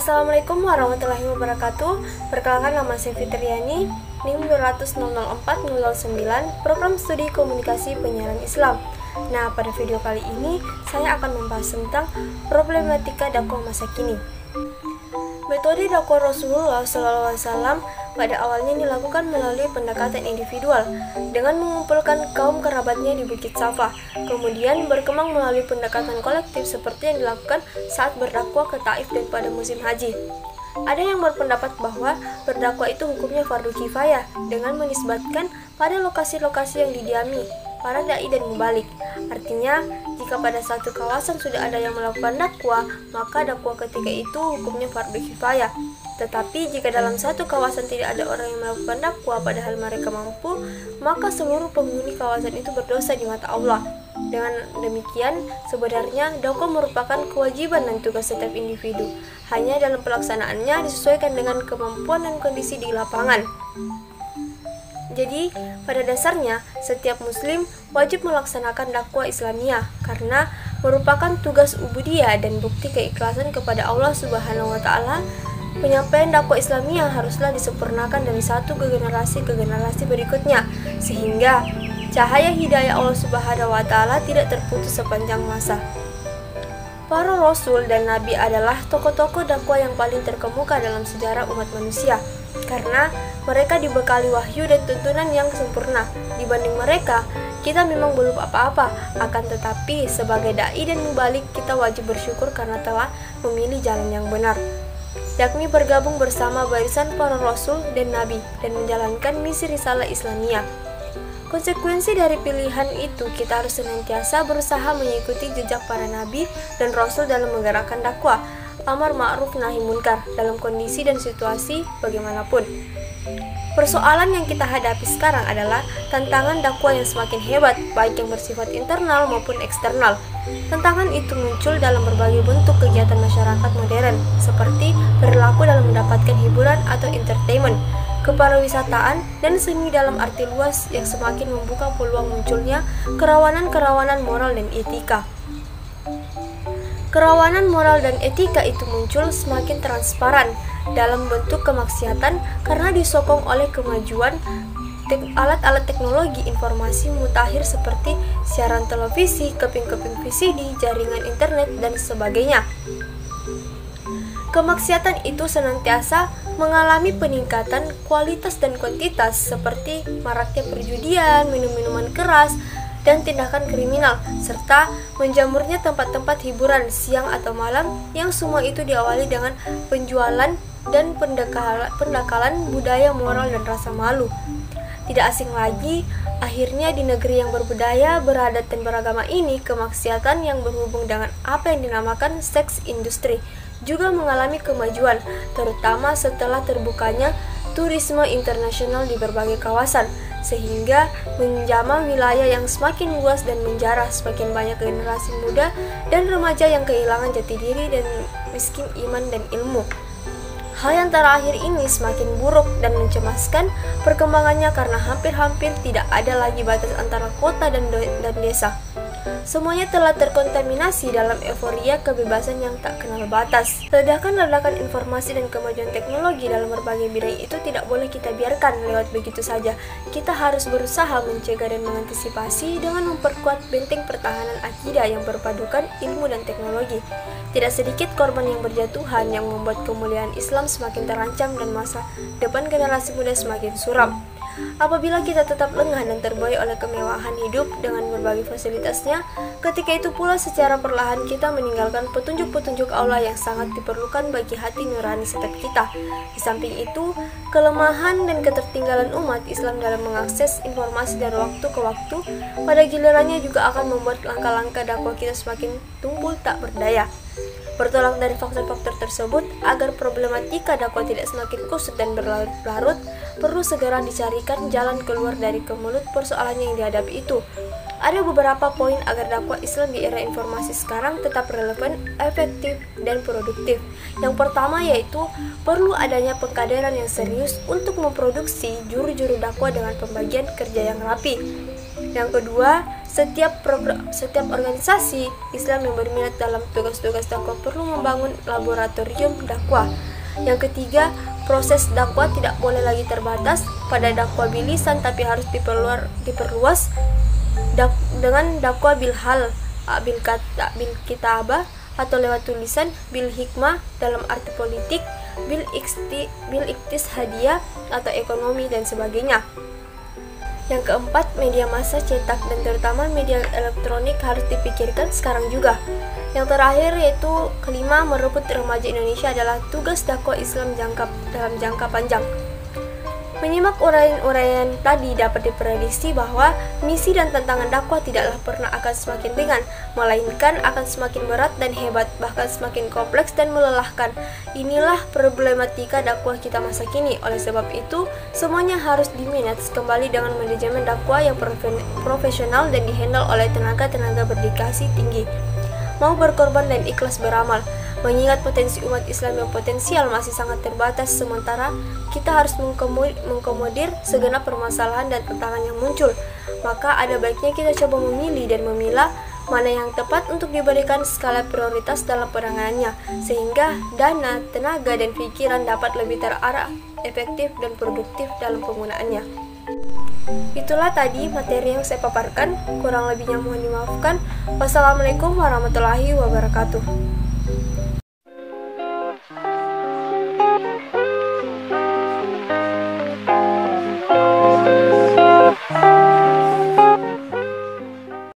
Assalamualaikum warahmatullahi wabarakatuh. Perkenalkan, nama saya Fitriani, NIM 2000409, Program Studi Komunikasi Penyiaran Islam. Nah, pada video kali ini saya akan membahas tentang problematika dakwah masa kini. Metode dakwah Rasulullah SAW pada awalnya dilakukan melalui pendekatan individual dengan mengumpulkan kaum kerabatnya di Bukit Safa, kemudian berkembang melalui pendekatan kolektif seperti yang dilakukan saat berdakwah ke Taif dan pada musim haji. Ada yang berpendapat bahwa berdakwah itu hukumnya fardu kifayah dengan menisbatkan pada lokasi-lokasi yang didiami para dai dan mubalik. Artinya, jika pada satu kawasan sudah ada yang melakukan dakwah, maka dakwah ketika itu hukumnya fardu kifayah. Tetapi jika dalam satu kawasan tidak ada orang yang melakukan dakwah padahal mereka mampu, maka seluruh penghuni kawasan itu berdosa di mata Allah. Dengan demikian, sebenarnya dakwah merupakan kewajiban dan tugas setiap individu. Hanya dalam pelaksanaannya disesuaikan dengan kemampuan dan kondisi di lapangan. Jadi, pada dasarnya, setiap muslim wajib melaksanakan dakwah Islamiyah karena merupakan tugas ubudiyah dan bukti keikhlasan kepada Allah Subhanahu wa Ta'ala. Penyampaian dakwah Islamiyah haruslah disempurnakan dari satu ke generasi berikutnya, sehingga cahaya hidayah Allah Subhanahu wa Ta'ala tidak terputus sepanjang masa. Para rasul dan nabi adalah tokoh-tokoh dakwah yang paling terkemuka dalam sejarah umat manusia, karena mereka dibekali wahyu dan tuntunan yang sempurna. Dibanding mereka, kita memang belum apa-apa, akan tetapi sebagai dai dan mubalik kita wajib bersyukur karena telah memilih jalan yang benar, yakni bergabung bersama barisan para rasul dan nabi dan menjalankan misi risalah Islamiyah. Konsekuensi dari pilihan itu, kita harus senantiasa berusaha mengikuti jejak para nabi dan rasul dalam menggerakkan dakwah, amar ma'ruf nahi munkar dalam kondisi dan situasi bagaimanapun. Persoalan yang kita hadapi sekarang adalah tantangan dakwah yang semakin hebat, baik yang bersifat internal maupun eksternal. Tantangan itu muncul dalam berbagai bentuk kegiatan masyarakat modern, seperti perilaku dalam mendapatkan hiburan atau entertainment, kepariwisataan, dan seni dalam arti luas yang semakin membuka peluang munculnya kerawanan-kerawanan moral dan etika. Kerawanan moral dan etika itu muncul semakin transparan dalam bentuk kemaksiatan karena disokong oleh kemajuan alat-alat teknologi informasi mutakhir seperti siaran televisi, keping-keping VCD, jaringan internet, dan sebagainya. Kemaksiatan itu senantiasa mengalami peningkatan kualitas dan kuantitas seperti maraknya perjudian, minum-minuman keras, dan tindakan kriminal, serta menjamurnya tempat-tempat hiburan siang atau malam yang semua itu diawali dengan penjualan dan pendakalan budaya moral dan rasa malu. Tidak asing lagi, akhirnya di negeri yang berbudaya, beradat, dan beragama ini, kemaksiatan yang berhubung dengan apa yang dinamakan seks industri juga mengalami kemajuan, terutama setelah terbukanya turisme internasional di berbagai kawasan, sehingga menjamah wilayah yang semakin luas dan menjarah semakin banyak generasi muda dan remaja yang kehilangan jati diri dan miskin iman dan ilmu. Hal yang terakhir ini semakin buruk dan mencemaskan perkembangannya karena hampir-hampir tidak ada lagi batas antara kota dan desa. Semuanya telah terkontaminasi dalam euforia kebebasan yang tak kenal batas. Ledakan-ledakan informasi dan kemajuan teknologi dalam berbagai bidang itu tidak boleh kita biarkan lewat begitu saja. Kita harus berusaha mencegah dan mengantisipasi dengan memperkuat benteng pertahanan akidah yang berpadukan ilmu dan teknologi. Tidak sedikit korban yang berjatuhan yang membuat kemuliaan Islam semakin terancam dan masa depan generasi muda semakin suram. Apabila kita tetap lengah dan terbuai oleh kemewahan hidup dengan berbagai fasilitasnya, ketika itu pula secara perlahan kita meninggalkan petunjuk-petunjuk Allah yang sangat diperlukan bagi hati nurani setiap kita. Di samping itu, kelemahan dan ketertinggalan umat Islam dalam mengakses informasi dari waktu ke waktu pada gilirannya juga akan membuat langkah-langkah dakwah kita semakin tumpul tak berdaya. Bertolak dari faktor-faktor tersebut, agar problematika dakwah tidak semakin kusut dan berlarut-larut, perlu segera dicarikan jalan keluar dari kemelut persoalan yang dihadapi itu. Ada beberapa poin agar dakwah Islam di era informasi sekarang tetap relevan, efektif, dan produktif. Yang pertama yaitu perlu adanya pengkaderan yang serius untuk memproduksi juru-juru dakwah dengan pembagian kerja yang rapi. Yang kedua, Setiap organisasi Islam yang berminat dalam tugas-tugas dakwah perlu membangun laboratorium dakwah. Yang ketiga, proses dakwah tidak boleh lagi terbatas pada dakwah bilisan, tapi harus diperluas dengan dakwah bil hal, bil kitabah atau lewat tulisan, bil hikmah dalam arti politik, bil iktis hadiah atau ekonomi dan sebagainya. Yang keempat, media massa cetak dan terutama media elektronik harus dipikirkan sekarang juga. Yang terakhir yaitu kelima, merebut remaja Indonesia adalah tugas dakwah Islam dalam jangka panjang. Menyimak uraian-uraian tadi dapat diprediksi bahwa misi dan tantangan dakwah tidaklah pernah akan semakin ringan, melainkan akan semakin berat dan hebat, bahkan semakin kompleks dan melelahkan. Inilah problematika dakwah kita masa kini. Oleh sebab itu, semuanya harus dimanage kembali dengan manajemen dakwah yang profesional dan dihandle oleh tenaga-tenaga berdedikasi tinggi, mau berkorban dan ikhlas beramal. Mengingat potensi umat Islam yang potensial masih sangat terbatas, sementara kita harus mengkomodir segenap permasalahan dan tantangan yang muncul, maka ada baiknya kita coba memilih dan memilah mana yang tepat untuk diberikan skala prioritas dalam penanganannya, sehingga dana, tenaga, dan pikiran dapat lebih terarah, efektif, dan produktif dalam penggunaannya. Itulah tadi materi yang saya paparkan, kurang lebihnya mohon dimaafkan. Wassalamualaikum warahmatullahi wabarakatuh.